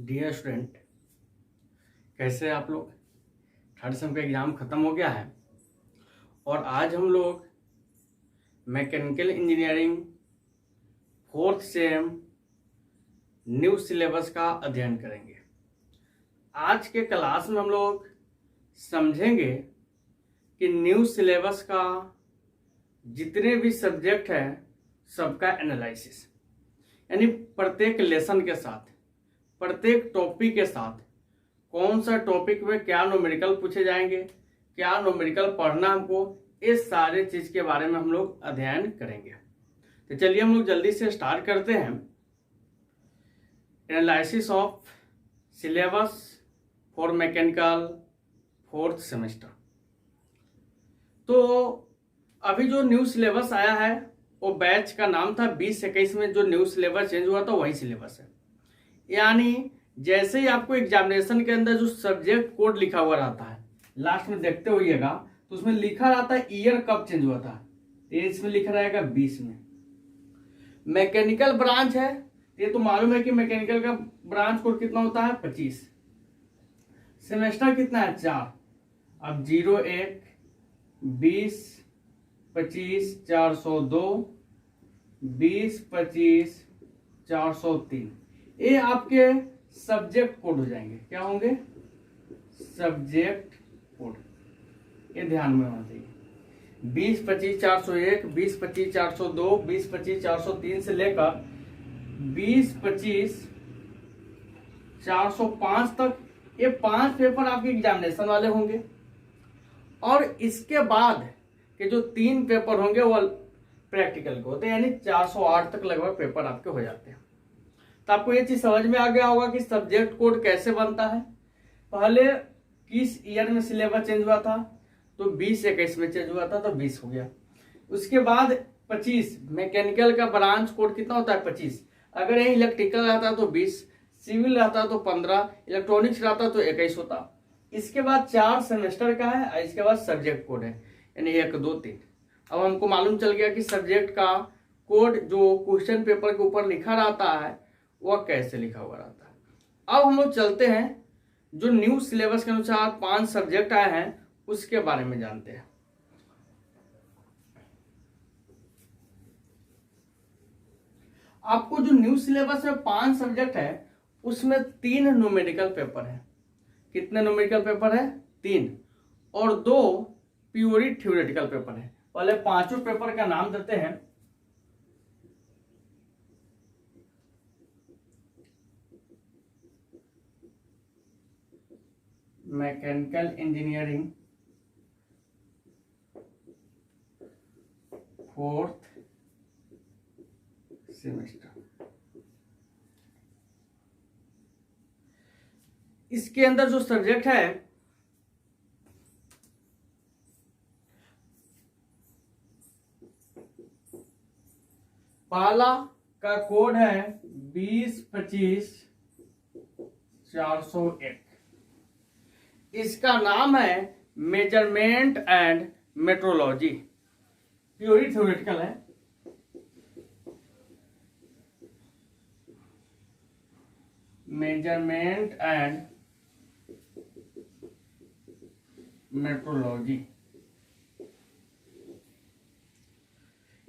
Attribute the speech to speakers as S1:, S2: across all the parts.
S1: Dear student, कैसे आप लोग। थर्ड सेम का एग्ज़ाम ख़त्म हो गया है और आज हम लोग mechanical engineering fourth same new syllabus का अध्ययन करेंगे। आज के क्लास में हम लोग समझेंगे कि न्यू सिलेबस का जितने भी सब्जेक्ट हैं सबका एनालिसिस, यानी प्रत्येक लेसन के साथ, प्रत्येक टॉपिक के साथ कौन सा टॉपिक में क्या न्यूमेरिकल पूछे जाएंगे, क्या न्यूमेरिकल पढ़ना हमको, इस सारे चीज के बारे में हम लोग अध्ययन करेंगे। तो चलिए हम लोग जल्दी से स्टार्ट करते हैं। Analysis of syllabus for mechanical fourth semester. तो अभी जो न्यू सिलेबस आया है वो बैच का नाम था 2021 में जो न्यू सिलेबस चेंज हुआ था वही सिलेबस है। यानी जैसे ही आपको एग्जामिनेशन के अंदर जो सब्जेक्ट कोड लिखा हुआ रहता है, लास्ट में देखते होइएगा तो उसमें लिखा रहता है ईयर कब चेंज हुआ था, तो इसमें लिखा रहेगा 20 में। मैकेनिकल ब्रांच है, ये तो मालूम है कि मैकेनिकल का ब्रांच कोड कितना होता है 25। सेमेस्टर कितना है 4। अब 01, 20, 25, 402, 20, 25, 403, ये आपके सब्जेक्ट कोड हो जाएंगे। क्या होंगे? Subject code. ये ध्यान में होना चाहिए। 20, 25, 401, 20, 25, 402, 20, 25, 403 से लेकर 20, 25, 405 तक ये 5 पेपर आपके एग्जामिनेशन वाले होंगे। और इसके बाद के जो 3 पेपर होंगे वो प्रैक्टिकल के होते हैं, यानी 408 तक लगभग पेपर आपके हो जाते हैं। तो आपको ये चीज समझ में आ गया होगा कि सब्जेक्ट कोड कैसे बनता है। पहले किस ईयर में सिलेबस चेंज हुआ था, तो 2021 में चेंज हुआ था तो 20 हो गया। उसके बाद 25 मैकेनिकल का ब्रांच कोड कितना होता है 25। अगर यही इलेक्ट्रिकल रहता तो 20, सिविल रहता तो 15, इलेक्ट्रॉनिक्स रहता तो 21 होता। इसके बाद 4 सेमेस्टर का है और इसके बाद सब्जेक्ट कोड है, यानी 1, 2, 3। अब हमको मालूम चल गया कि सब्जेक्ट का कोड जो क्वेश्चन पेपर के ऊपर लिखा रहता है वह कैसे लिखा हुआ रहता है। अब हम लोग चलते हैं जो न्यू सिलेबस के अनुसार 5 सब्जेक्ट आए हैं उसके बारे में जानते हैं। आपको जो न्यू सिलेबस में 5 सब्जेक्ट है उसमें 3 न्यूमेरिकल पेपर है। कितने न्यूमेरिकल पेपर है? 3, और 2 प्योरी थ्योरेटिकल पेपर है। पहले 5 पेपर का नाम देते हैं। Mechanical engineering fourth semester. इसके अंदर जो सब्जेक्ट है पहला का कोड है 20, 25, 401। इसका नाम है measurement and metrology. Purely theoretical है। Measurement and metrology.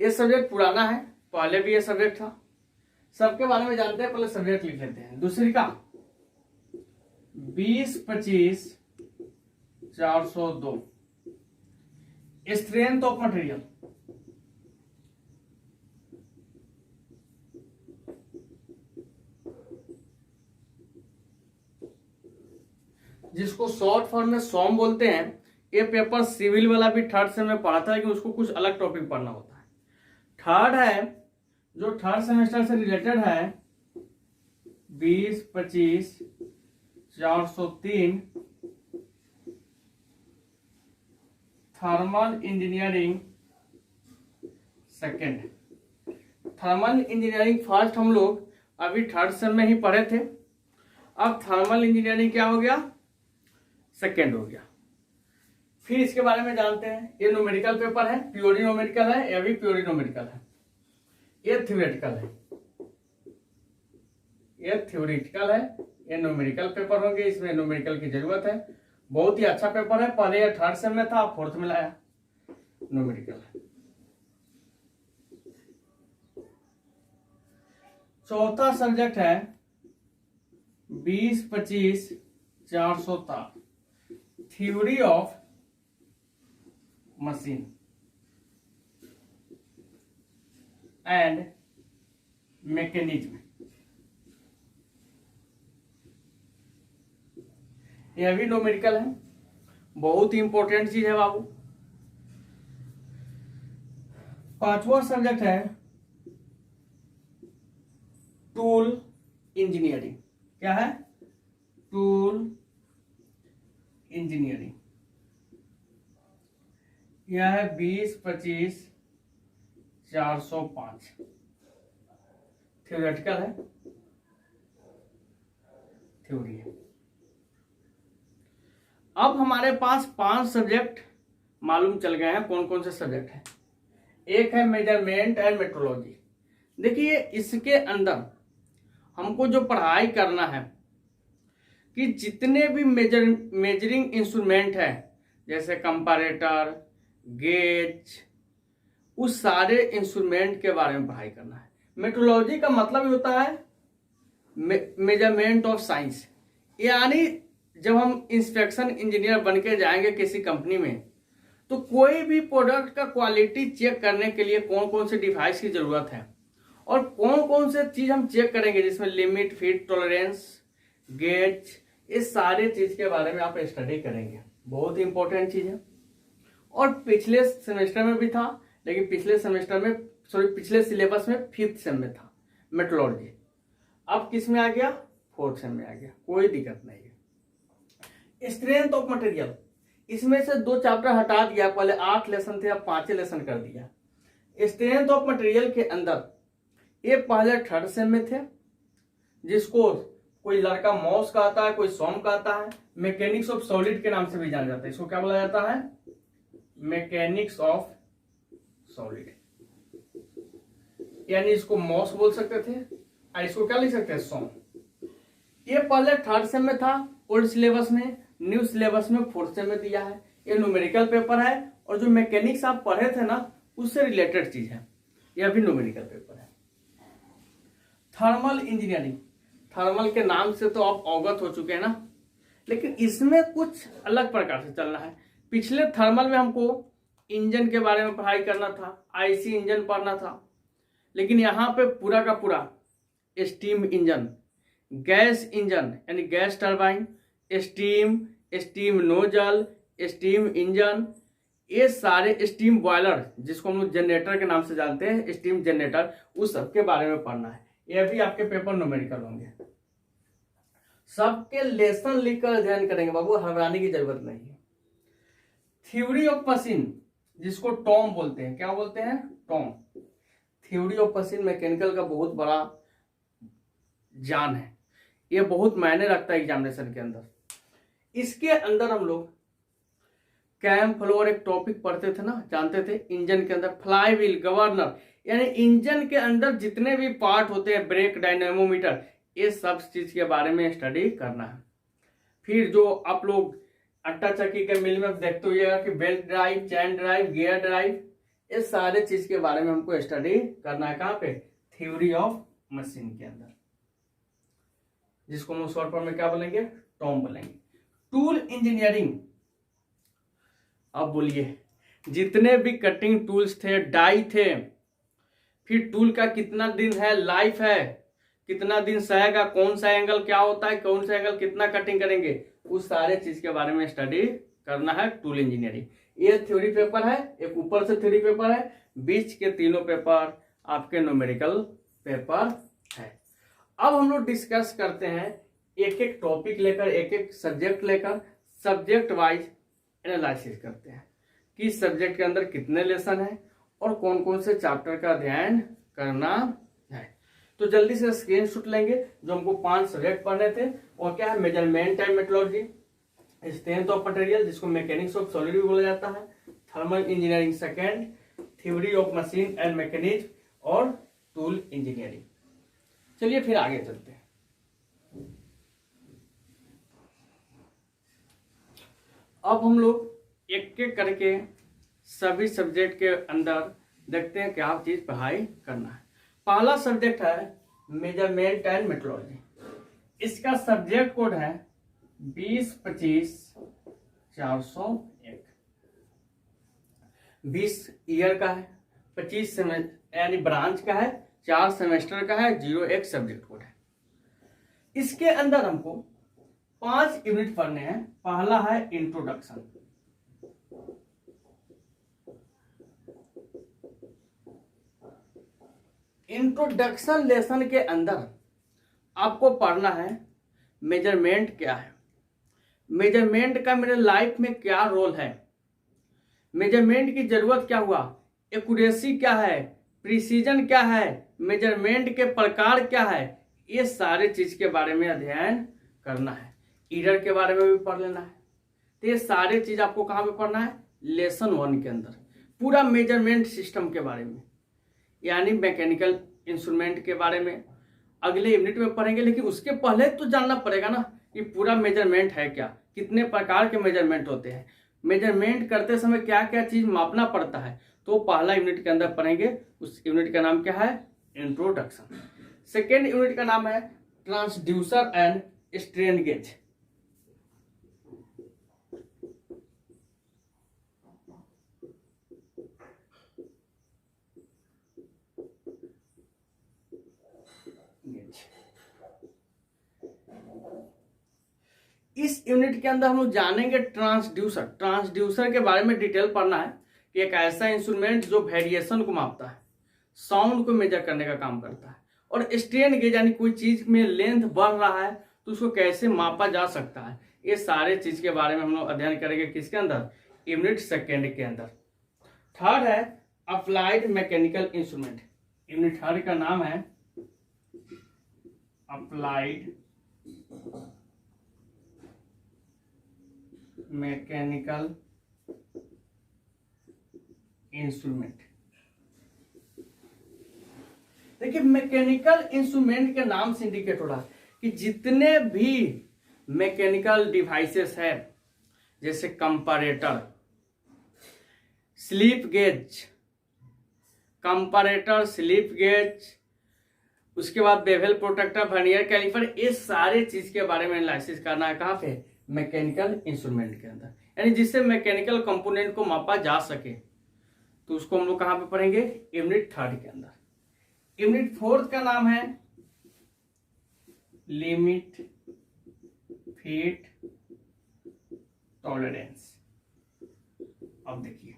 S1: ये सब्जेक्ट पुराना है, पहले भी ये सब्जेक्ट था। सबके बारे में जानते हैं, पहले सब्जेक्ट लिख लेते हैं। दूसरी का 20, 25, 402 स्ट्रेंथ ऑफ मटेरियल। जिसको शॉर्ट फॉर्म में सॉम बोलते हैं। ये पेपर सिविल वाला भी थर्ड सेम में पढ़ा था, लेकिन उसको कुछ अलग टॉपिक पढ़ना होता है। थर्ड है जो थर्ड सेमेस्टर से रिलेटेड है 20, 25, 403 thermal engineering second. Thermal engineering first हम लोग अभी थर्ड सेम में ही पढ़े थे। अब थर्मल इंजीनियरिंग क्या हो गया? सेकेंड हो गया। फिर इसके बारे में जानते हैं। ये न्यूमेरिकल पेपर है, प्योरी न्यूमेरिकल है, ये भी प्योरी न्यूमेरिकल है। ये थ्योरेटिकल है, ये थ्योरेटिकल है, ये न्यूमेरिकल पेपर होंगे, इसमें न्यूमेरिकल की जरूरत है। बहुत ही अच्छा पेपर है, पहले ये 3rd सेम में था, 4th में लाया न्यूमेरिकल। चौथा सब्जेक्ट है 20, 25, 400 तक, theory of machine and mechanism. यह भी न्यूमेरिकल है, बहुत ही इंपॉर्टेंट चीज है बाबू। 5वां सब्जेक्ट है टूल इंजीनियरिंग। क्या है? Tool engineering. यह है 20, 25, 405, थ्योरेटिकल है, थ्योरी है। अब हमारे पास 5 सब्जेक्ट मालूम चल गए हैं। कौन कौन से सब्जेक्ट हैं? एक है मेजरमेंट एंड मेट्रोलॉजी। देखिए, इसके अंदर हमको जो पढ़ाई करना है कि जितने भी मेजरिंग इंस्ट्रूमेंट है, जैसे कंपैरेटर, गेज, उस सारे इंस्ट्रूमेंट के बारे में पढ़ाई करना है। मेट्रोलॉजी का मतलब ही होता है मेजरमेंट ऑफ साइंस, यानी जब हम इंस्पेक्शन इंजीनियर बन के जाएंगे किसी कंपनी में, तो कोई भी प्रोडक्ट का क्वालिटी चेक करने के लिए कौन कौन से डिवाइस की जरूरत है और कौन कौन से चीज हम चेक करेंगे, जिसमें लिमिट, फिट, टॉलरेंस, गेज, इस सारे चीज के बारे में आप स्टडी करेंगे। बहुत ही इंपॉर्टेंट चीज है। और पिछले सेमेस्टर में भी था, लेकिन पिछले सिलेबस में 5th सेम में था मेट्रोलॉजी। अब किस में आ गया? 4th सेम में आ गया। कोई दिक्कत नहीं है। स्ट्रेंथ ऑफ मटेरियल, इसमें से 2 चैप्टर हटा दिया। पहले 8 लेसन थे, अब 5 लेसन कर दिया। स्ट्रेंथ ऑफ मटेरियल के अंदर ये पहले 3rd सेम में थे, जिसको कोई लड़का मॉस कहता है, कोई सॉम कहता है। मैकेनिक्स ऑफ सॉलिड के नाम से भी जाना जाता है। इसको क्या बोला जाता है? मैकेनिक्स ऑफ सॉलिड, यानी इसको मॉस बोल सकते थे और इसको क्या लिख सकते हैं? सॉम। ये पहले 3rd सेम में था ओल्ड सिलेबस में, न्यू सिलेबस में 4th सेम में दिया है। ये न्यूमेरिकल पेपर है और जो मैकेनिक्स आप पढ़े थे ना, उससे रिलेटेड चीज है। यह भी न्यूमेरिकल पेपर है। थर्मल इंजीनियरिंग, थर्मल के नाम से तो आप अवगत हो चुके हैं ना, लेकिन इसमें कुछ अलग प्रकार से चलना है। पिछले थर्मल में हमको इंजन के बारे में पढ़ाई करना था, आईसी इंजन पढ़ना था, लेकिन यहाँ पे पूरा का पूरा स्टीम इंजन, गैस इंजन यानी gas turbine, steam nozzle, steam engine, ये सारे स्टीम बॉयलर, जिसको हम लोग जनरेटर के नाम से जानते हैं, स्टीम जनरेटर, उस सब के बारे में पढ़ना है। ये भी आपके पेपर न्यूमेरिकल होंगे। सबके लेसन लिखकर अध्ययन करेंगे बाबू, घबराने की जरूरत नहीं है। थ्योरी ऑफ मशीन, जिसको टॉम बोलते हैं। क्या बोलते हैं? Tom. Theory of machine mechanical का बहुत बड़ा जान है, ये बहुत मायने रखता है एग्जामिनेशन के अंदर। इसके अंदर हम लोग कैम फ्लोर एक टॉपिक पढ़ते थे ना, जानते थे। इंजन के अंदर फ्लाई व्हील, गवर्नर, यानी इंजन के अंदर जितने भी पार्ट होते हैं, ब्रेक, डायनेमोमीटर, ये सब चीज के बारे में स्टडी करना है। फिर जो आप लोग आटा चक्की के मिल में देखते होइएगा कि बेल्ट ड्राइव, चैन ड्राइव, गियर ड्राइव, ये सारे चीज के बारे में हमको स्टडी करना है। कहाँ पे? थ्योरी ऑफ मशीन के अंदर, जिसको हम शॉर्ट फॉर्म में क्या बोलेंगे? टॉम बोलेंगे। टूल इंजीनियरिंग, अब बोलिए, जितने भी कटिंग टूल्स थे, डाई थे, फिर टूल का कितना दिन है, लाइफ है, कितना दिन सहेगा, कौन सा एंगल क्या होता है, कौन सा एंगल कितना कटिंग करेंगे, उस सारे चीज के बारे में स्टडी करना है टूल इंजीनियरिंग। ये थ्योरी पेपर है, एक ऊपर से थ्योरी पेपर है, बीच के तीनों पेपर आपके न्यूमेरिकल पेपर है। अब हम लोग डिस्कस करते हैं एक एक टॉपिक लेकर, एक एक सब्जेक्ट लेकर, सब्जेक्ट वाइज एनालिसिस करते हैं कि सब्जेक्ट के अंदर कितने लेसन है और कौन कौन से चैप्टर का अध्ययन करना है। तो जल्दी से स्क्रीनशॉट लेंगे। जो हमको 5 सब्जेक्ट पढ़ने थे और क्या है? Measurement and metrology, strength of material, जिसको मैकेनिक्स ऑफ सॉलिड भी बोला जाता है, thermal engineering second, theory of machine and mechanism और टूल इंजीनियरिंग। चलिए फिर आगे चलते हैं। अब हम लोग एक एक करके सभी सब्जेक्ट के अंदर देखते हैं क्या चीज पढ़ाई करना है। पहला सब्जेक्ट है मेजरमेंट एंड मेट्रोलॉजी। इसका सब्जेक्ट कोड है 20-25-401। 20 ईयर का है, 25 सेमेस्टर यानी ब्रांच का है, 4 सेमेस्टर का है, 01 सब्जेक्ट कोड है। इसके अंदर हमको 5 यूनिट पढ़ने हैं। पहला है इंट्रोडक्शन। इंट्रोडक्शन लेसन के अंदर आपको पढ़ना है मेजरमेंट क्या है, मेजरमेंट का मेरे लाइफ में क्या रोल है, मेजरमेंट की जरूरत क्या हुआ, एक्यूरेसी क्या है, प्रिसीजन क्या है, मेजरमेंट के प्रकार क्या है, ये सारे चीज के बारे में अध्ययन करना है। ईरर के बारे में भी पढ़ लेना है। तो ये सारे चीज आपको कहाँ पे पढ़ना है, लेसन 1 के अंदर पूरा मेजरमेंट सिस्टम के बारे में, यानी मैकेनिकल इंस्ट्रूमेंट के बारे में अगले यूनिट में पढ़ेंगे। लेकिन उसके पहले तो जानना पड़ेगा ना कि पूरा मेजरमेंट है क्या, कितने प्रकार के मेजरमेंट होते हैं, मेजरमेंट करते समय क्या क्या चीज मापना पड़ता है। तो पहला यूनिट के अंदर पढ़ेंगे। उस यूनिट का नाम क्या है, इंट्रोडक्शन। सेकेंड यूनिट का नाम है ट्रांसड्यूसर एंड स्ट्रेन गेज। इस यूनिट के अंदर हम लोग जानेंगे ट्रांसड्यूसर। ट्रांसड्यूसर के बारे में डिटेल पढ़ना है कि एक ऐसा इंस्ट्रूमेंट जो वेरिएशन को मापता है, साउंड को मेजर करने का काम करता है। और स्ट्रेन गेज यानी कोई चीज में लेंथ बढ़ रहा है तो उसको कैसे मापा जा सकता है। ये सारे चीज के बारे में हम लोग अध्ययन करेंगे किसके अंदर, यूनिट सेकेंड के अंदर। थर्ड है applied mechanical instrument. Unit third का नाम है अप्लाइड मैकेनिकल इंस्ट्रूमेंट। देखिए मैकेनिकल इंस्ट्रूमेंट के नाम से इंडिकेट हो रहा है कि जितने भी मैकेनिकल डिवाइसेस है, जैसे comparator, slip gauge, comparator, slip gauge, उसके बाद बेवल प्रोटेक्टर, वर्नियर कैलिपर, ये सारे चीज के बारे में एनालिसिस करना है। कहाँ पे, मैकेनिकल इंस्ट्रूमेंट के अंदर, यानी जिससे मैकेनिकल कंपोनेंट को मापा जा सके। तो उसको हम लोग कहां पे पढ़ेंगे, यूनिट थर्ड के अंदर। यूनिट फोर्थ का नाम है लिमिट फिट टॉलरेंस। अब देखिए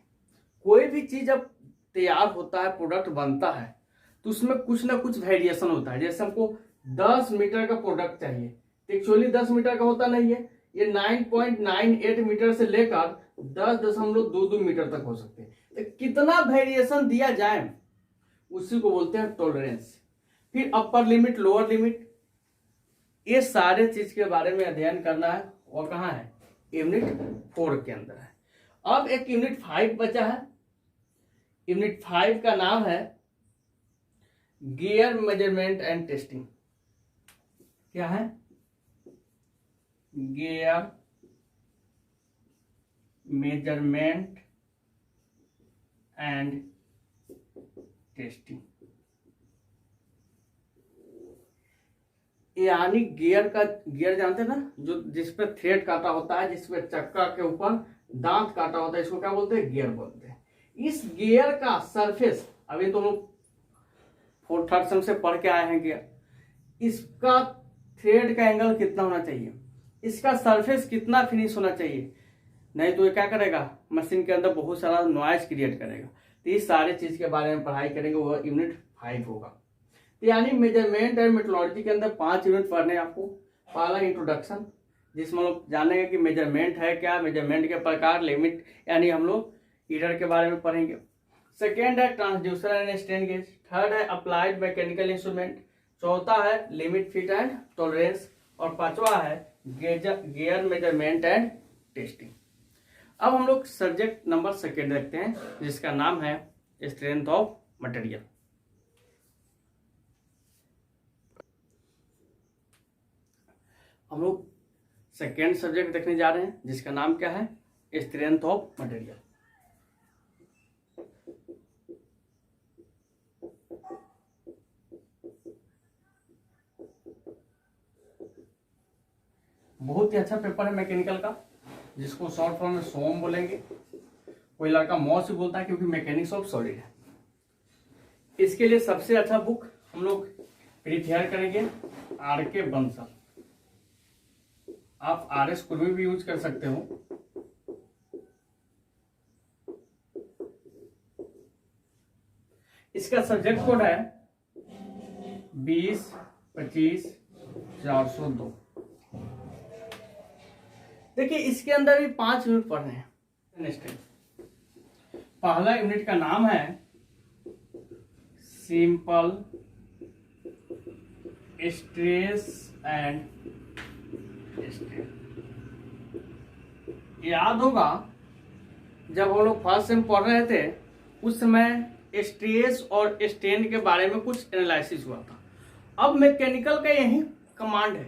S1: कोई भी चीज जब तैयार होता है, प्रोडक्ट बनता है, तो उसमें कुछ ना कुछ वेरिएशन होता है। जैसे हमको 10 मीटर का प्रोडक्ट चाहिए, तो एक्चुअली 10 मीटर का होता नहीं है, ये 9.98 मीटर से लेकर 10.22 मीटर तक हो सकते हैं। तो कितना वेरिएशन दिया जाए उसी को बोलते हैं टॉलरेंस। फिर अपर लिमिट, लोअर लिमिट, ये सारे चीज के बारे में अध्ययन करना है। और कहाँ है, यूनिट 4 के अंदर है। अब एक यूनिट 5 बचा है। यूनिट 5 का नाम है गियर मेजरमेंट एंड टेस्टिंग। क्या है, गियर मेजरमेंट एंड टेस्टिंग। यानी गियर का, गियर जानते हैं ना, जो जिस पे थ्रेड काटा होता है, जिस पे चक्का के ऊपर दांत काटा होता है, इसको क्या बोलते हैं, गियर बोलते हैं। इस गियर का सरफेस, अभी तो लोग 4th 3rd सेम से पढ़ के आए हैं गियर, इसका थ्रेड का एंगल कितना होना चाहिए, इसका सरफेस कितना फिनिश होना चाहिए, नहीं तो ये क्या करेगा, मशीन के अंदर बहुत सारा नॉइज क्रिएट करेगा। तो ये सारे चीज के बारे में पढ़ाई करेंगे, वो यूनिट 5 होगा। तो यानी मेजरमेंट एंड मेट्रोलॉजी के अंदर 5 यूनिट पढ़ने आपको। पहला इंट्रोडक्शन, जिसमें हम लोग जानेंगे कि मेजरमेंट है क्या, मेजरमेंट के प्रकार, लिमिट, यानी हम लोग ईरर के बारे में पढ़ेंगे। सेकेंड है transducer and strain gauge. Third है अप्लाइड मैकेनिकल इंस्ट्रूमेंट। चौथा है लिमिट फिट एंड टॉलरेंस। और पांचवा है गियर मेजरमेंट एंड टेस्टिंग। अब हम लोग सब्जेक्ट नंबर सेकेंड देखते हैं, जिसका नाम है स्ट्रेंथ ऑफ मटेरियल। हम लोग सेकेंड सब्जेक्ट देखने जा रहे हैं, जिसका नाम क्या है, स्ट्रेंथ ऑफ मटेरियल। बहुत ही अच्छा पेपर है मैकेनिकल का, जिसको शॉर्ट फॉर्म में सोम बोलेंगे, कोई लड़का मॉस भी बोलता है क्योंकि मैकेनिक्स ऑफ सॉलिड है। इसके लिए सबसे अच्छा बुक हम लोग प्रिपेयर करेंगे आर.के. बंसल। आप RS कुर्मी भी यूज कर सकते हो। इसका सब्जेक्ट कोड है 20-25-402। देखिए इसके अंदर भी 5 यूनिट पढ़ रहे हैं। पहला यूनिट का नाम है सिंपल स्ट्रेस एंड स्ट्रेन। याद होगा जब हम लोग फर्स्ट सेम पढ़ रहे थे उस समय स्ट्रेस और स्ट्रेन के बारे में कुछ एनालिसिस हुआ था। अब मैकेनिकल का यही कमांड है,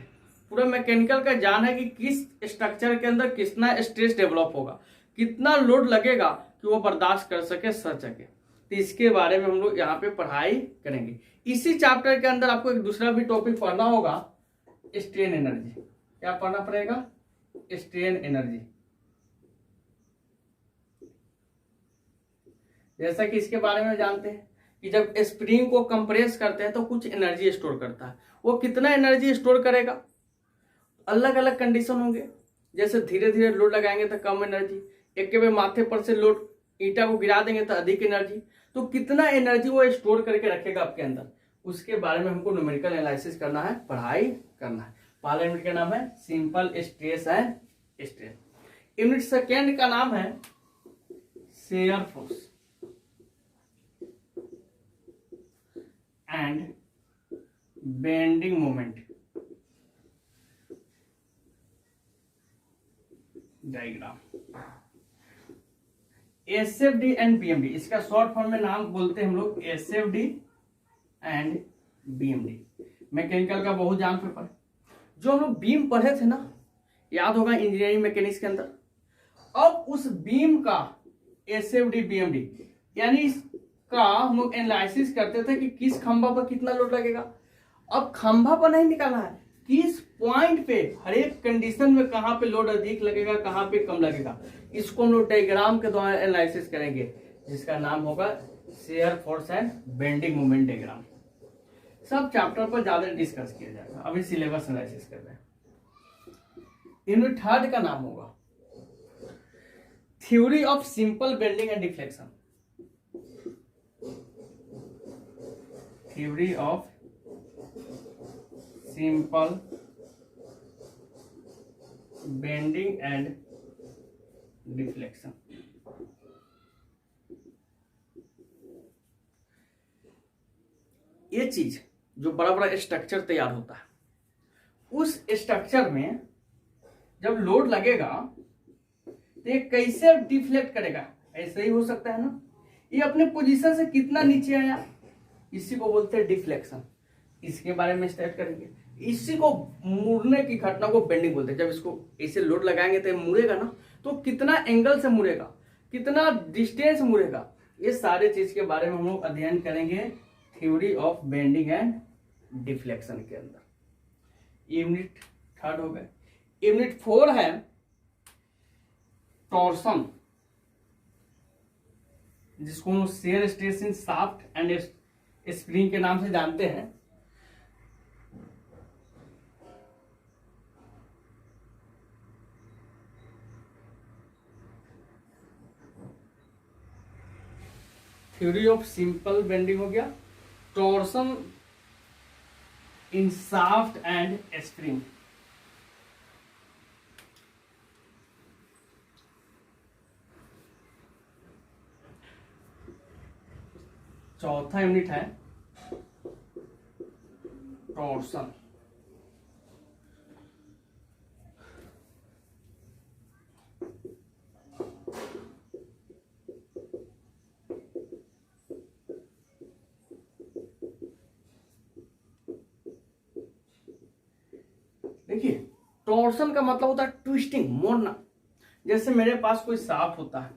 S1: पूरा मैकेनिकल का जान है कि किस स्ट्रक्चर के अंदर कितना स्ट्रेस डेवलप होगा, कितना लोड लगेगा कि वो बर्दाश्त कर सके, सह सके। तो इसके बारे में हम लोग यहाँ पे पढ़ाई करेंगे। इसी चैप्टर के अंदर आपको एक दूसरा भी टॉपिक पढ़ना होगा, स्ट्रेन एनर्जी। क्या पढ़ना पड़ेगा? Strain energy. जैसा कि इसके बारे में जानते हैं कि जब स्प्रिंग को कंप्रेस करते हैं तो कुछ एनर्जी स्टोर करता है। वो कितना एनर्जी स्टोर करेगा? अलग अलग कंडीशन होंगे। जैसे धीरे धीरे लोड लगाएंगे तो कम एनर्जी, एक के माथे पर से लोड ईंटा को गिरा देंगे तो अधिक एनर्जी। तो कितना एनर्जी वो स्टोर करके रखेगा आपके अंदर, उसके बारे में हमको न्यूमेरिकल एनालिसिस करना है, पढ़ाई करना है। पहला यूनिट का नाम है simple stress and strain. Unit second का नाम है shear force and bending moment diagram. SFD and BMD, इसका शॉर्ट फॉर्म में नाम बोलते हैं हम लोग SFD एंड BMD। मैकेनिकल का बहुत जान पेपर जो हम लोग बीम पढ़े थे ना, याद होगा इंजीनियरिंग मैकेनिक्स के अंदर। अब उस बीम का SFD BMD यानी इसका हम लोग एनालिसिस करते थे कि किस खंभा पर कितना लोड लगेगा। अब खंभा पर नहीं निकालना है, किस पॉइंट पे हर एक कंडीशन में कहां पे लोड अधिक लगेगा, कहां पे कम लगेगा, इसको हम लोग डायग्राम के द्वारा एनालिसिस करेंगे, जिसका नाम होगा shear force and bending moment diagram. सब चैप्टर पर ज्यादा डिस्कस किया जाएगा, अभी सिलेबस एनालिसिस कर रहे हैं। यूनिट थर्ड का नाम होगा theory of simple bending and deflection. Theory of simple bending and deflection. ये चीज जो बड़ा बड़ा स्ट्रक्चर तैयार होता है, उस स्ट्रक्चर में जब लोड लगेगा तो ये कैसे डिफ्लेक्ट करेगा? ऐसे ही हो सकता है ना, ये अपने पोजीशन से कितना नीचे आया, इसी को बोलते हैं डिफ्लेक्शन। इसके बारे में स्टार्ट करेंगे। इसी को मुड़ने की घटना को बेंडिंग बोलते हैं। जब इसको ऐसे लोड लगाएंगे तो मुड़ेगा ना, तो कितना एंगल से मुड़ेगा, कितना डिस्टेंस मुड़ेगा, ये सारे चीज के बारे में हम लोग अध्ययन करेंगे theory of bending and deflection के अंदर। यूनिट थर्ड हो गए। यूनिट 4 है टॉर्सन, जिसको हम shear stress in shaft and spring के नाम से जानते हैं। थ्योरी ऑफ सिंपल बेंडिंग हो गया, torsion in shaft and spring. चौथा यूनिट है टॉर्सन। देखिए टॉर्सन का मतलब होता है ट्विस्टिंग, मोड़ना। जैसे मेरे पास कोई सांप होता है,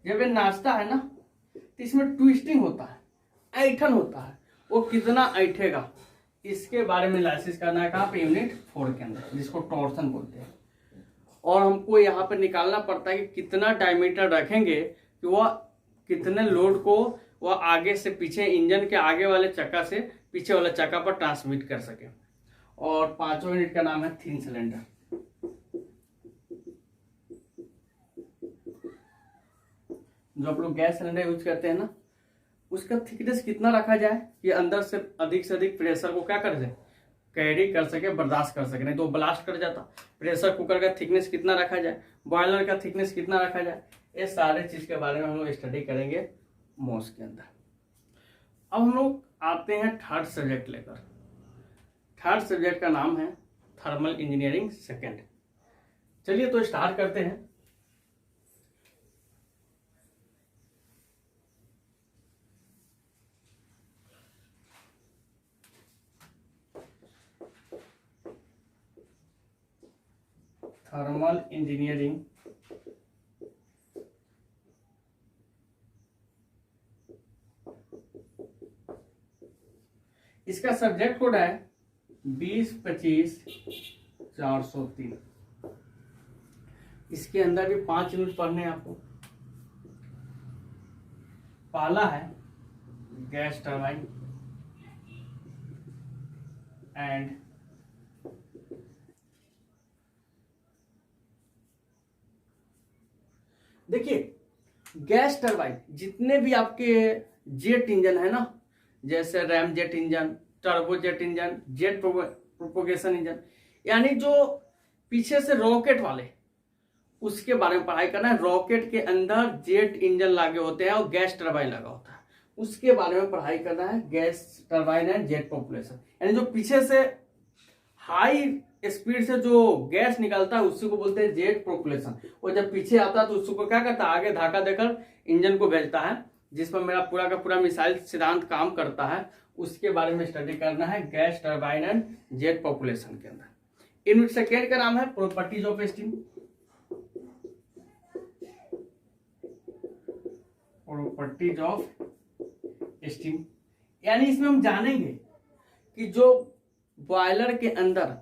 S1: जब ये नाचता है ना तो इसमें ट्विस्टिंग होता है, ऐठन होता है, वो कितना ऐठेगा इसके बारे में एनालिसिस करना है कहाँ पे, यूनिट 4 के अंदर, जिसको टॉर्सन बोलते हैं। और हमको यहाँ पे निकालना पड़ता है कि कितना डायमीटर रखेंगे कि वह कितने लोड को वह आगे से पीछे, इंजन के आगे वाले चक्का से पीछे वाले चक्का पर ट्रांसमिट कर सके। और 5वां यूनिट का नाम है थिन सिलेंडर। जो आप लोग गैस सिलेंडर यूज करते हैं ना, उसका थिकनेस कितना रखा जाए कि अंदर से अधिक प्रेशर को क्या कर सके, कैरी कर सके, बर्दाश्त कर सके, नहीं तो ब्लास्ट कर जाता। प्रेशर कुकर का थिकनेस कितना रखा जाए, बॉयलर का थिकनेस कितना रखा जाए, ये सारे चीज के बारे में हम लोग स्टडी करेंगे मोस के अंदर। अब हम लोग आते हैं थर्ड सब्जेक्ट लेकर। थर्ड सब्जेक्ट का नाम है थर्मल इंजीनियरिंग सेकेंड। चलिए तो स्टार्ट करते हैं। थर्मल इंजीनियरिंग इसका सब्जेक्ट कोड है 20-25-403। इसके अंदर भी 5 यूनिट पढ़ने हैं आपको। पहला है गैस टरबाइन एंड देखिए, गैस टरबाइन जितने भी आपके जेट इंजन है ना, जैसे RAM jet engine, turbo jet engine, jet propagation engine, यानी जो पीछे से रॉकेट वाले, उसके बारे में पढ़ाई करना है। रॉकेट के अंदर जेट इंजन लगे होते हैं और गैस टरबाइन लगा होता है, उसके बारे में पढ़ाई करना है। Gas turbine and jet propulsion, यानी जो पीछे से हाई स्पीड से जो गैस निकलता है उसी को बोलते हैं जेट प्रोपल्शन। वो जब पीछे आता है तो उसको क्या करता है, आगे धक्का देकर इंजन को भेजता है, जिस पर मेरा पूरा का पूरा मिसाइल सिद्धांत काम करता है। उसके बारे में स्टडी करना है gas turbine and jet propulsion के अंदर। यूनिट सेकेंड का नाम है properties of steam. Properties of steam, यानी इसमें हम जानेंगे कि जो बॉयलर के अंदर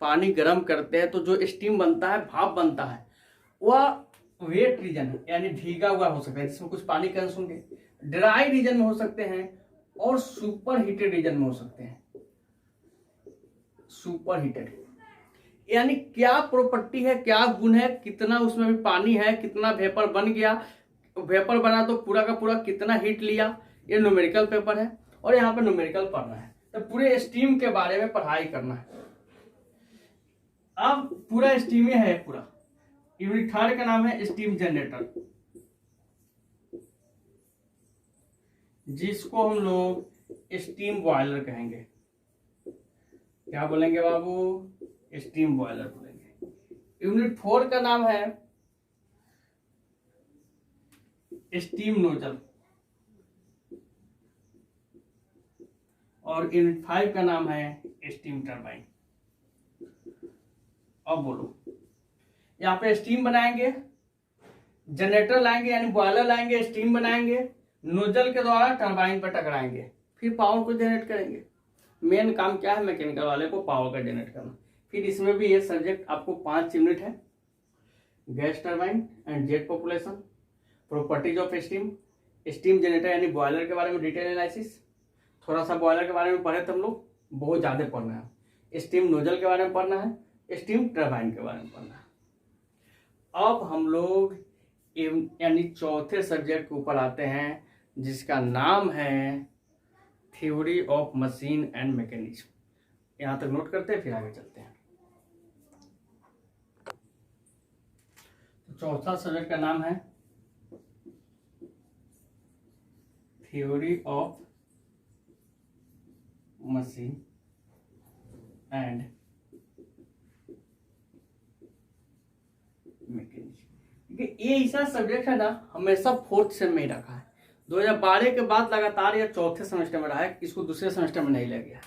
S1: पानी गर्म करते हैं तो जो स्टीम बनता है, भाप बनता है, वह वेट रीजन है, यानी भीगा हुआ हो सकता है जिसमें कुछ पानी कंस होंगे, ड्राई रीजन में हो सकते हैं और सुपर हीटेड रीजन में हो सकते हैं। सुपर हीटेड यानी क्या प्रॉपर्टी है, क्या गुण है, कितना उसमें भी पानी है, कितना वेपर बन गया, वेपर बना तो पूरा का पूरा कितना हीट लिया, ये न्यूमेरिकल पेपर है और यहाँ पे न्यूमेरिकल पढ़ना है। तो पूरे स्टीम के बारे में पढ़ाई करना है। अब पूरा स्टीम ही है पूरा। यूनिट थर्ड का नाम है स्टीम जनरेटर, जिसको हम लोग स्टीम बॉयलर कहेंगे। क्या बोलेंगे बाबू, स्टीम बॉयलर बोलेंगे। यूनिट 4 का नाम है स्टीम नोजल और यूनिट 5 का नाम है स्टीम टरबाइन। अब बोलो, यहाँ पे स्टीम बनाएंगे, जनरेटर लाएंगे यानी बॉयलर लाएंगे, स्टीम बनाएंगे, नोजल के द्वारा टरबाइन पर टकराएंगे, फिर पावर को जनरेट करेंगे। मेन काम क्या है मैकेनिकल वाले को, पावर का जनरेट करना। फिर इसमें भी ये सब्जेक्ट आपको 5 यूनिट है। Gas turbine and jet population, properties of steam, steam generator यानी बॉयलर के बारे में डिटेल एनालिसिस, थोड़ा सा बॉयलर के बारे में पढ़े तो हम लोग, बहुत ज्यादा पढ़ना है। स्टीम नोजल के बारे में पढ़ना है, स्टीम टरबाइन के बारे में पढ़ना है। अब हम लोग यानी चौथे सब्जेक्ट के ऊपर आते हैं, जिसका नाम है theory of machine and mechanism. यहां तक नोट करते हैं, फिर आगे चलते हैं। तो चौथा सब्जेक्ट का नाम है theory of machine and mechanism. ये ऐसा सब्जेक्ट है ना, हमेशा 4th सेम में ही रखा है। 2012 के बाद लगातार या चौथे सेमेस्टर में रहा है, इसको दूसरे सेमेस्टर में नहीं ले गया,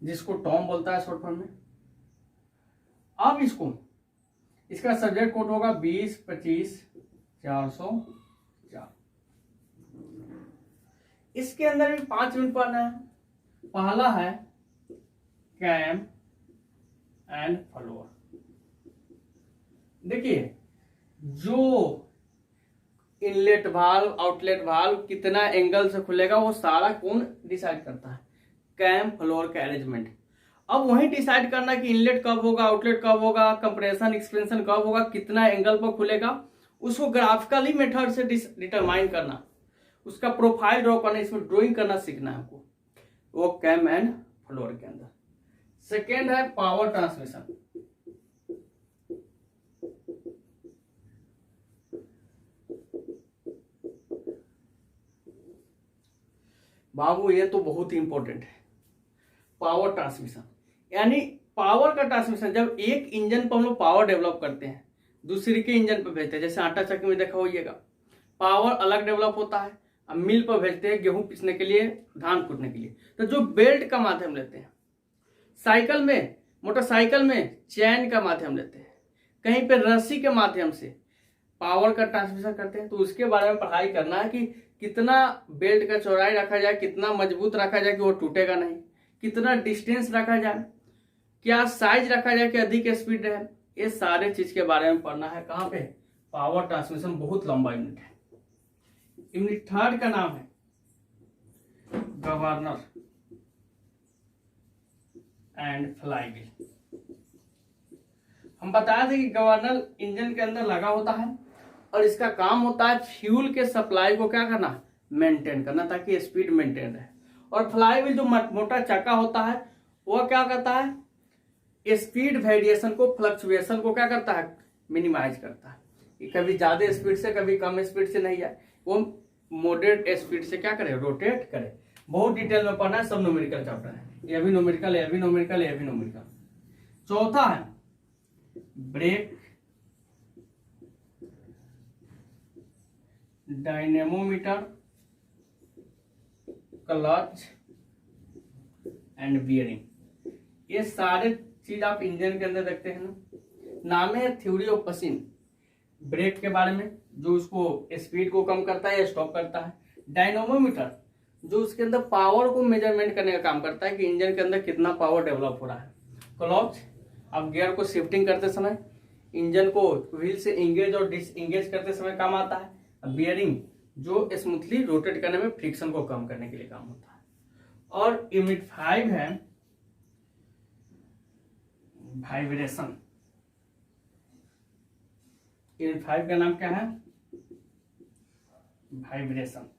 S1: जिसको टॉम बोलता है शॉर्ट फॉर्म में। अब इसको इसका सब्जेक्ट कोड होगा 20-25-404। इसके अंदर भी 5 यूनिट पढ़ना है। पहला है कैम एंड फ्लोर। देखिए, जो इनलेट वाल्व, आउटलेट वाल्व कितना एंगल से खुलेगा वो सारा कौन डिसाइड करता है? कैम फ्लोर का अरेंजमेंट। अब वही डिसाइड करना कि इनलेट कब होगा, आउटलेट कब होगा, कंप्रेशन एक्सपेंशन कब होगा, कितना एंगल पर खुलेगा, उसको ग्राफिकली मेथड से डिटरमाइन करना, उसका प्रोफाइल ड्रॉ करना, इसमें ड्राइंग करना सीखना है आपको, वो कैम एंड फ्लोर के अंदर। सेकेंड है पावर ट्रांसमिशन। बाबू ये तो बहुत ही इंपॉर्टेंट है, पावर ट्रांसमिशन। यानी पावर का ट्रांसमिशन, जब एक इंजन पर हम लोग पावर डेवलप करते हैं, दूसरे के इंजन पर भेजते हैं, जैसे आटा चक्की में देखा होइएगा, पावर अलग डेवलप होता है, अब मिल पर भेजते हैं गेहूं पीसने के लिए, धान कूटने के लिए, तो जो बेल्ट का माध्यम लेते हैं, साइकिल में, मोटरसाइकिल में चैन का माध्यम लेते हैं, कहीं पे रस्सी के माध्यम से पावर का ट्रांसमिशन करते हैं। तो उसके बारे में पढ़ाई करना है कि कितना बेल्ट का चौड़ाई रखा जाए, कितना मजबूत रखा जाए कि वो टूटेगा नहीं, कितना डिस्टेंस रखा जाए, क्या साइज रखा जाए कि अधिक स्पीड रहे, ये सारे चीज के बारे में पढ़ना है। कहाँ पे? Power transmission. बहुत लंबा यूनिट है। यूनिट थर्ड का नाम है गवर्नर एंड फ्लाईव्हील। हम बताए थे कि गवर्नर इंजन के अंदर लगा होता है और इसका काम होता है फ्यूल के सप्लाई को क्या करना, मेंटेन करना, ताकि स्पीड मेंटेन रहे। और फ्लाईव्हील जो मोटा चक्का होता है वो क्या करता है, स्पीड वेरिएशन को, फ्लक्चुएशन को क्या करता है, मिनिमाइज करता है। कभी ज्यादा स्पीड से कभी कम स्पीड से नहीं जाए, वो मॉडरेट स्पीड से क्या करे, रोटेट करे। बहुत डिटेल में पढ़ना है, सब न्यूमेरिकल चैप्टर है, ये भी न्यूमेरिकल, ये भी न्यूमेरिकल, ये भी न्यूमेरिकल। चौथा है brake, dynamometer, clutch and bearing. ये सारे चीज आप इंजन के अंदर देखते हैं ना। नाम है थ्योरी ऑफ मशीन। ब्रेक के बारे में, जो उसको स्पीड को कम करता है या स्टॉप करता है। डायनेमोमीटर, जो उसके अंदर पावर को मेजरमेंट करने का काम करता है कि इंजन के अंदर कितना पावर डेवलप हो रहा है। क्लच, अब गियर को शिफ्टिंग करते समय, इंजन को व्हील से इंगेज और डिसएंगेज करते समय काम आता है। बियरिंग, जो स्मूथली रोटेट करने में फ्रिक्शन को कम करने के लिए काम होता है। और यूनिट 5 है वाइब्रेशन। यूनिट 5 का नाम क्या है, वाइब्रेशन।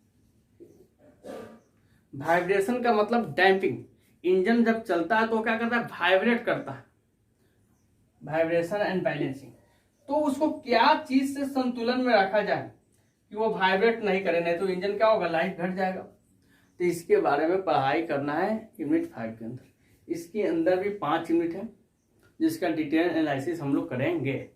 S1: वाइब्रेशन का मतलब डैम्पिंग। इंजन जब चलता है तो क्या करता है, वाइब्रेट करता है। वाइब्रेशन एंड बैलेंसिंग, तो उसको क्या चीज से संतुलन में रखा जाए कि वो वाइब्रेट नहीं करे, नहीं तो इंजन क्या होगा, लाइफ घट जाएगा। तो इसके बारे में पढ़ाई करना है यूनिट 5 के अंदर। इसके अंदर भी 5 यूनिट है जिसका डिटेल एनालिसिस हम लोग करेंगे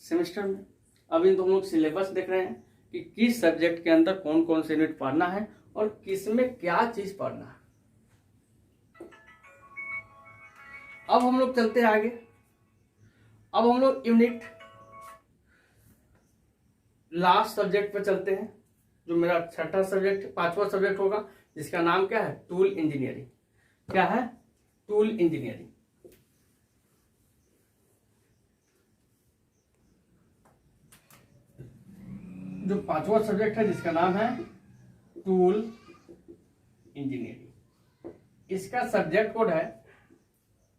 S1: सेमेस्टर में। अभी तो हम लोग सिलेबस देख रहे हैं कि किस सब्जेक्ट के अंदर कौन कौन से यूनिट पढ़ना है और किस में क्या चीज पढ़ना है। अब हम लोग चलते हैं आगे। अब हम लोग यूनिट लास्ट सब्जेक्ट पे चलते हैं, जो मेरा छठा सब्जेक्ट, 5वां सब्जेक्ट होगा, जिसका नाम क्या है, टूल इंजीनियरिंग। क्या है, टूल इंजीनियरिंग। जो 5वां सब्जेक्ट है जिसका नाम है टूल इंजीनियरिंग, इसका सब्जेक्ट कोड है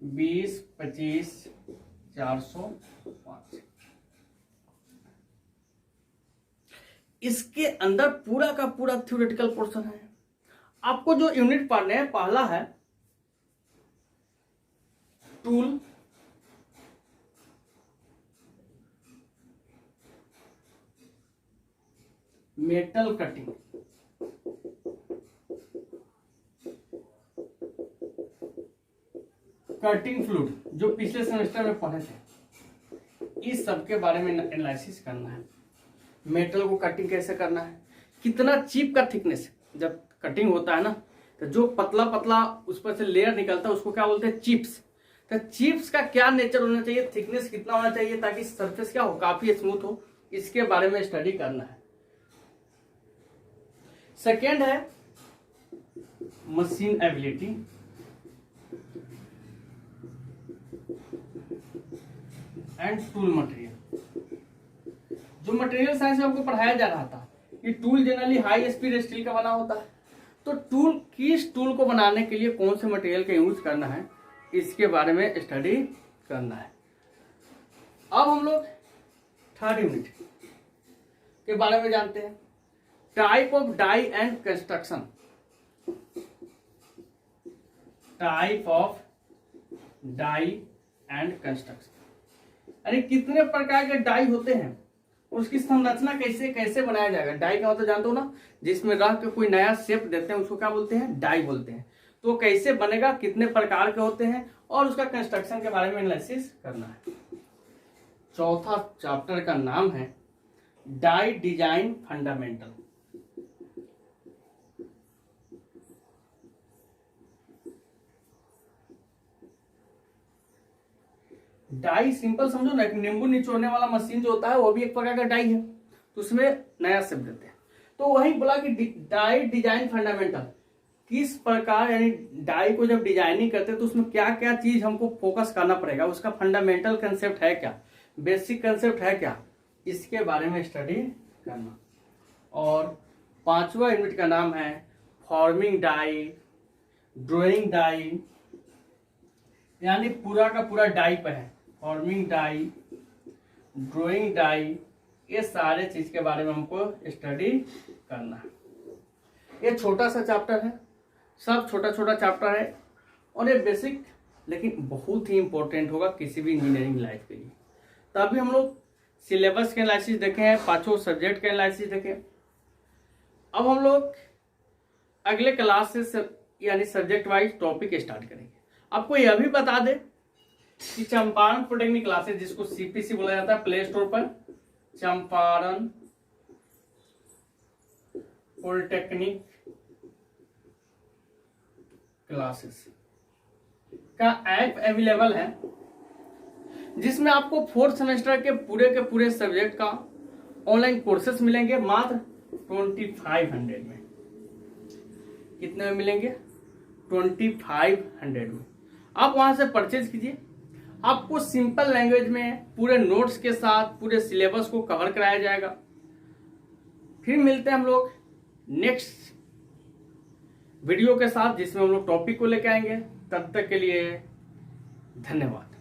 S1: 20-25-405। इसके अंदर पूरा का पूरा थ्योरेटिकल पोर्शन है। आपको जो यूनिट पढ़ने हैं, पहला है tool, metal cutting, cutting fluid, जो पिछले सेमेस्टर में पढ़े थे, इस सब के बारे में एनालिसिस करना है। मेटल को कटिंग कैसे करना है, कितना चिप का थिकनेस, जब कटिंग होता है ना तो जो पतला पतला उस पर से लेयर निकलता है उसको क्या बोलते हैं, चिप्स। तो चिप्स का क्या नेचर होना चाहिए, थिकनेस कितना होना चाहिए ताकि सरफेस क्या हो, काफी स्मूथ हो, इसके बारे में स्टडी करना है। सेकेंड है machine ability and tool material. जो मटेरियल साइंस में हमको पढ़ाया जा रहा था कि tool generally high speed steel का बना होता है, तो टूल किस टूल को बनाने के लिए कौन से मटेरियल का यूज करना है, इसके बारे में स्टडी करना है। अब हम लोग थर्ड यूनिट के बारे में जानते हैं, type of die and construction. Type of die and construction यानी कितने प्रकार के डाई होते हैं और उसकी संरचना कैसे कैसे बनाया जाएगा। डाई का मतलब जानते हो ना, जिसमें रख के कोई नया शेप देते हैं उसको क्या बोलते हैं, डाई बोलते हैं। तो कैसे बनेगा, कितने प्रकार के होते हैं और उसका कंस्ट्रक्शन के बारे में एनालिसिस करना है। चौथा चैप्टर का नाम है die design fundamental. Die simple समझो ना, एक नींबू निचोड़ने वाला मशीन जो होता है वो भी एक प्रकार का डाई है, तो उसमें नया शेप देते हैं। तो वही बोला कि डाई डिजाइन फंडामेंटल, किस प्रकार यानी डाई को जब डिजाइनिंग करते हैं तो उसमें क्या क्या चीज हमको फोकस करना पड़ेगा, उसका फंडामेंटल कंसेप्ट है क्या, बेसिक कंसेप्ट है क्या, इसके बारे में स्टडी करना। और पांचवा यूनिट का नाम है फॉर्मिंग डाई, ड्राइंग डाई, यानी पूरा का पूरा डाई पर है। फॉर्मिंग डाई, ड्राइंग डाई, ये सारे चीज के बारे में हमको स्टडी करना है। ये छोटा सा चैप्टर है, सब छोटा छोटा चैप्टर है और ये बेसिक लेकिन बहुत ही इंपॉर्टेंट होगा किसी भी इंजीनियरिंग लाइफ के लिए। तो अभी हम लोग सिलेबस के एनालिसिस देखे हैं, पांचों सब्जेक्ट के एनालिसिस देखे। अब हम लोग अगले क्लास से यानी सब्जेक्ट वाइज टॉपिक स्टार्ट करेंगे। आपको यह भी बता दे कि चंपारण पॉलिटेक्निक क्लासेस, जिसको सीपीसी बोला जाता है प्ले स्टोर पर, चंपारण पॉलिटेक्निक क्लासेस का ऐप अवेलेबल है, जिसमें आपको फोर्थ सेमेस्टर के पूरे सब्जेक्ट का ऑनलाइन कोर्सेस मिलेंगे मात्र 2500 में। कितने में मिलेंगे, 2500 में। आप वहां से परचेज कीजिए, आपको सिंपल लैंग्वेज में पूरे नोट्स के साथ पूरे सिलेबस को कवर कराया जाएगा। फिर मिलते हैं हम लोग नेक्स्ट वीडियो के साथ, जिसमें हम लोग टॉपिक को लेकर आएंगे। तब तक के लिए धन्यवाद।